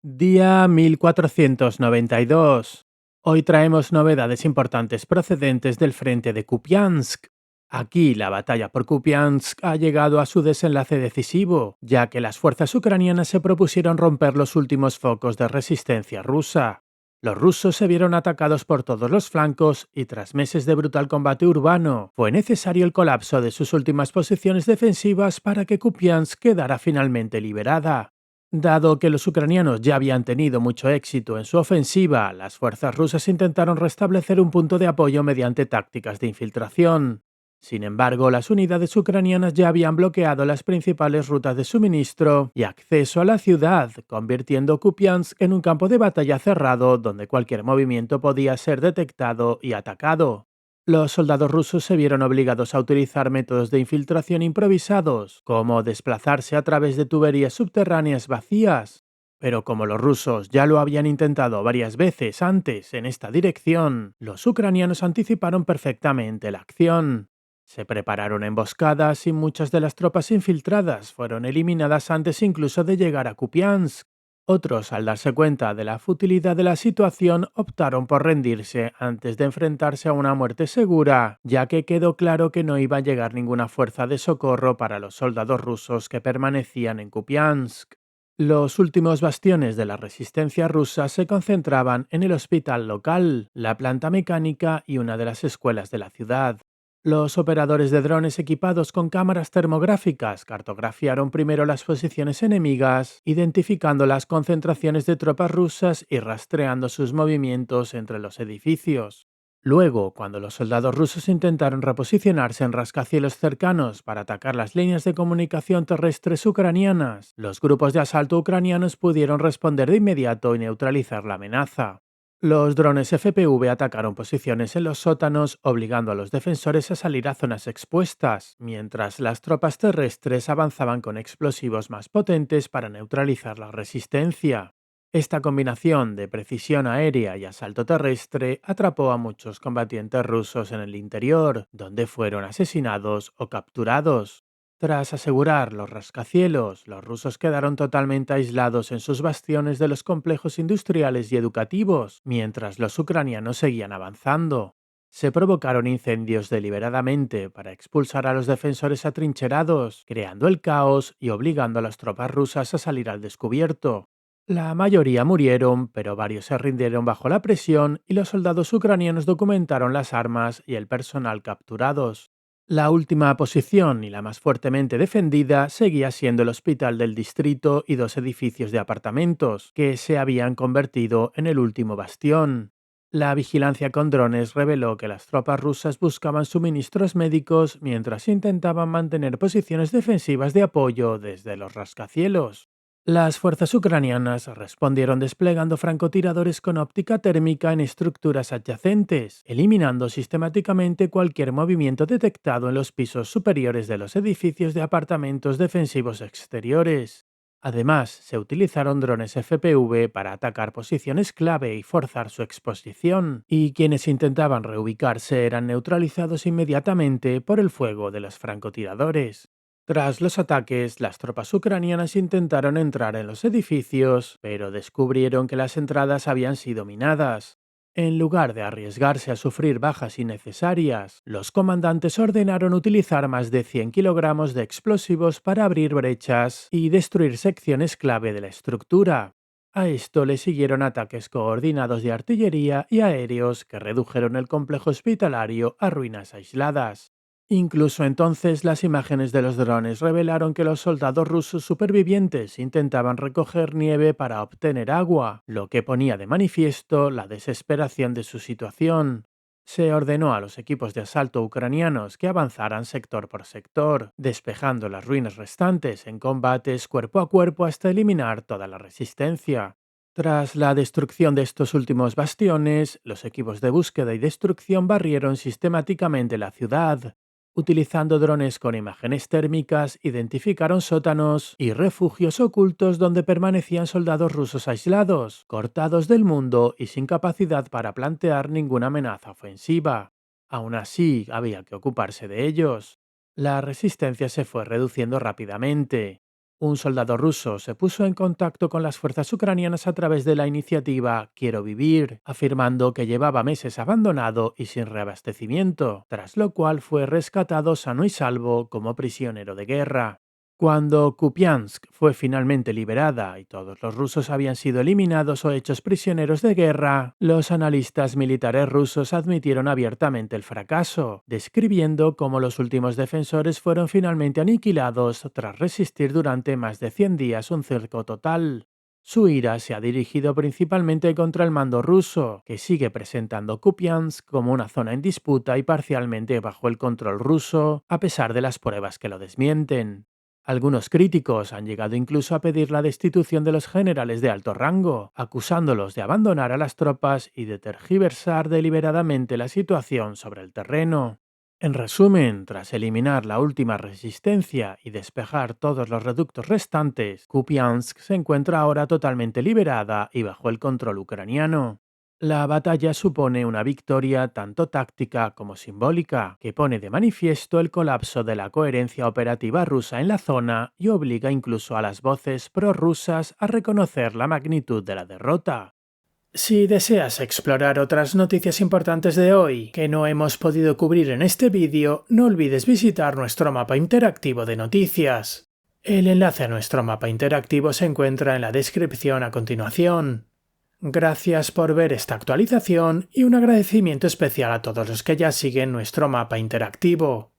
Día 1492. Hoy traemos novedades importantes procedentes del frente de Kupiansk. Aquí la batalla por Kupiansk ha llegado a su desenlace decisivo, ya que las fuerzas ucranianas se propusieron romper los últimos focos de resistencia rusa. Los rusos se vieron atacados por todos los flancos y tras meses de brutal combate urbano, fue necesario el colapso de sus últimas posiciones defensivas para que Kupiansk quedara finalmente liberada. Dado que los ucranianos ya habían tenido mucho éxito en su ofensiva, las fuerzas rusas intentaron restablecer un punto de apoyo mediante tácticas de infiltración. Sin embargo, las unidades ucranianas ya habían bloqueado las principales rutas de suministro y acceso a la ciudad, convirtiendo Kupiansk en un campo de batalla cerrado donde cualquier movimiento podía ser detectado y atacado. Los soldados rusos se vieron obligados a utilizar métodos de infiltración improvisados, como desplazarse a través de tuberías subterráneas vacías. Pero como los rusos ya lo habían intentado varias veces antes en esta dirección, los ucranianos anticiparon perfectamente la acción. Se prepararon emboscadas y muchas de las tropas infiltradas fueron eliminadas antes incluso de llegar a Kupiansk. Otros, al darse cuenta de la futilidad de la situación, optaron por rendirse antes de enfrentarse a una muerte segura, ya que quedó claro que no iba a llegar ninguna fuerza de socorro para los soldados rusos que permanecían en Kupiansk. Los últimos bastiones de la resistencia rusa se concentraban en el hospital local, la planta mecánica y una de las escuelas de la ciudad. Los operadores de drones equipados con cámaras termográficas cartografiaron primero las posiciones enemigas, identificando las concentraciones de tropas rusas y rastreando sus movimientos entre los edificios. Luego, cuando los soldados rusos intentaron reposicionarse en rascacielos cercanos para atacar las líneas de comunicación terrestres ucranianas, los grupos de asalto ucranianos pudieron responder de inmediato y neutralizar la amenaza. Los drones FPV atacaron posiciones en los sótanos, obligando a los defensores a salir a zonas expuestas, mientras las tropas terrestres avanzaban con explosivos más potentes para neutralizar la resistencia. Esta combinación de precisión aérea y asalto terrestre atrapó a muchos combatientes rusos en el interior, donde fueron asesinados o capturados. Tras asegurar los rascacielos, los rusos quedaron totalmente aislados en sus bastiones de los complejos industriales y educativos, mientras los ucranianos seguían avanzando. Se provocaron incendios deliberadamente para expulsar a los defensores atrincherados, creando el caos y obligando a las tropas rusas a salir al descubierto. La mayoría murieron, pero varios se rindieron bajo la presión y los soldados ucranianos documentaron las armas y el personal capturados. La última posición y la más fuertemente defendida seguía siendo el hospital del distrito y dos edificios de apartamentos, que se habían convertido en el último bastión. La vigilancia con drones reveló que las tropas rusas buscaban suministros médicos mientras intentaban mantener posiciones defensivas de apoyo desde los rascacielos. Las fuerzas ucranianas respondieron desplegando francotiradores con óptica térmica en estructuras adyacentes, eliminando sistemáticamente cualquier movimiento detectado en los pisos superiores de los edificios de apartamentos defensivos exteriores. Además, se utilizaron drones FPV para atacar posiciones clave y forzar su exposición, y quienes intentaban reubicarse eran neutralizados inmediatamente por el fuego de los francotiradores. Tras los ataques, las tropas ucranianas intentaron entrar en los edificios, pero descubrieron que las entradas habían sido minadas. En lugar de arriesgarse a sufrir bajas innecesarias, los comandantes ordenaron utilizar más de 100 kilogramos de explosivos para abrir brechas y destruir secciones clave de la estructura. A esto le siguieron ataques coordinados de artillería y aéreos que redujeron el complejo hospitalario a ruinas aisladas. Incluso entonces las imágenes de los drones revelaron que los soldados rusos supervivientes intentaban recoger nieve para obtener agua, lo que ponía de manifiesto la desesperación de su situación. Se ordenó a los equipos de asalto ucranianos que avanzaran sector por sector, despejando las ruinas restantes en combates cuerpo a cuerpo hasta eliminar toda la resistencia. Tras la destrucción de estos últimos bastiones, los equipos de búsqueda y destrucción barrieron sistemáticamente la ciudad. Utilizando drones con imágenes térmicas, identificaron sótanos y refugios ocultos donde permanecían soldados rusos aislados, cortados del mundo y sin capacidad para plantear ninguna amenaza ofensiva. Aún así, había que ocuparse de ellos. La resistencia se fue reduciendo rápidamente. Un soldado ruso se puso en contacto con las fuerzas ucranianas a través de la iniciativa Quiero Vivir, afirmando que llevaba meses abandonado y sin reabastecimiento, tras lo cual fue rescatado sano y salvo como prisionero de guerra. Cuando Kupiansk fue finalmente liberada y todos los rusos habían sido eliminados o hechos prisioneros de guerra, los analistas militares rusos admitieron abiertamente el fracaso, describiendo cómo los últimos defensores fueron finalmente aniquilados tras resistir durante más de 100 días un cerco total. Su ira se ha dirigido principalmente contra el mando ruso, que sigue presentando Kupiansk como una zona en disputa y parcialmente bajo el control ruso, a pesar de las pruebas que lo desmienten. Algunos críticos han llegado incluso a pedir la destitución de los generales de alto rango, acusándolos de abandonar a las tropas y de tergiversar deliberadamente la situación sobre el terreno. En resumen, tras eliminar la última resistencia y despejar todos los reductos restantes, Kupiansk se encuentra ahora totalmente liberada y bajo el control ucraniano. La batalla supone una victoria tanto táctica como simbólica, que pone de manifiesto el colapso de la coherencia operativa rusa en la zona y obliga incluso a las voces prorrusas a reconocer la magnitud de la derrota. Si deseas explorar otras noticias importantes de hoy que no hemos podido cubrir en este vídeo, no olvides visitar nuestro mapa interactivo de noticias. El enlace a nuestro mapa interactivo se encuentra en la descripción a continuación. Gracias por ver esta actualización y un agradecimiento especial a todos los que ya siguen nuestro mapa interactivo.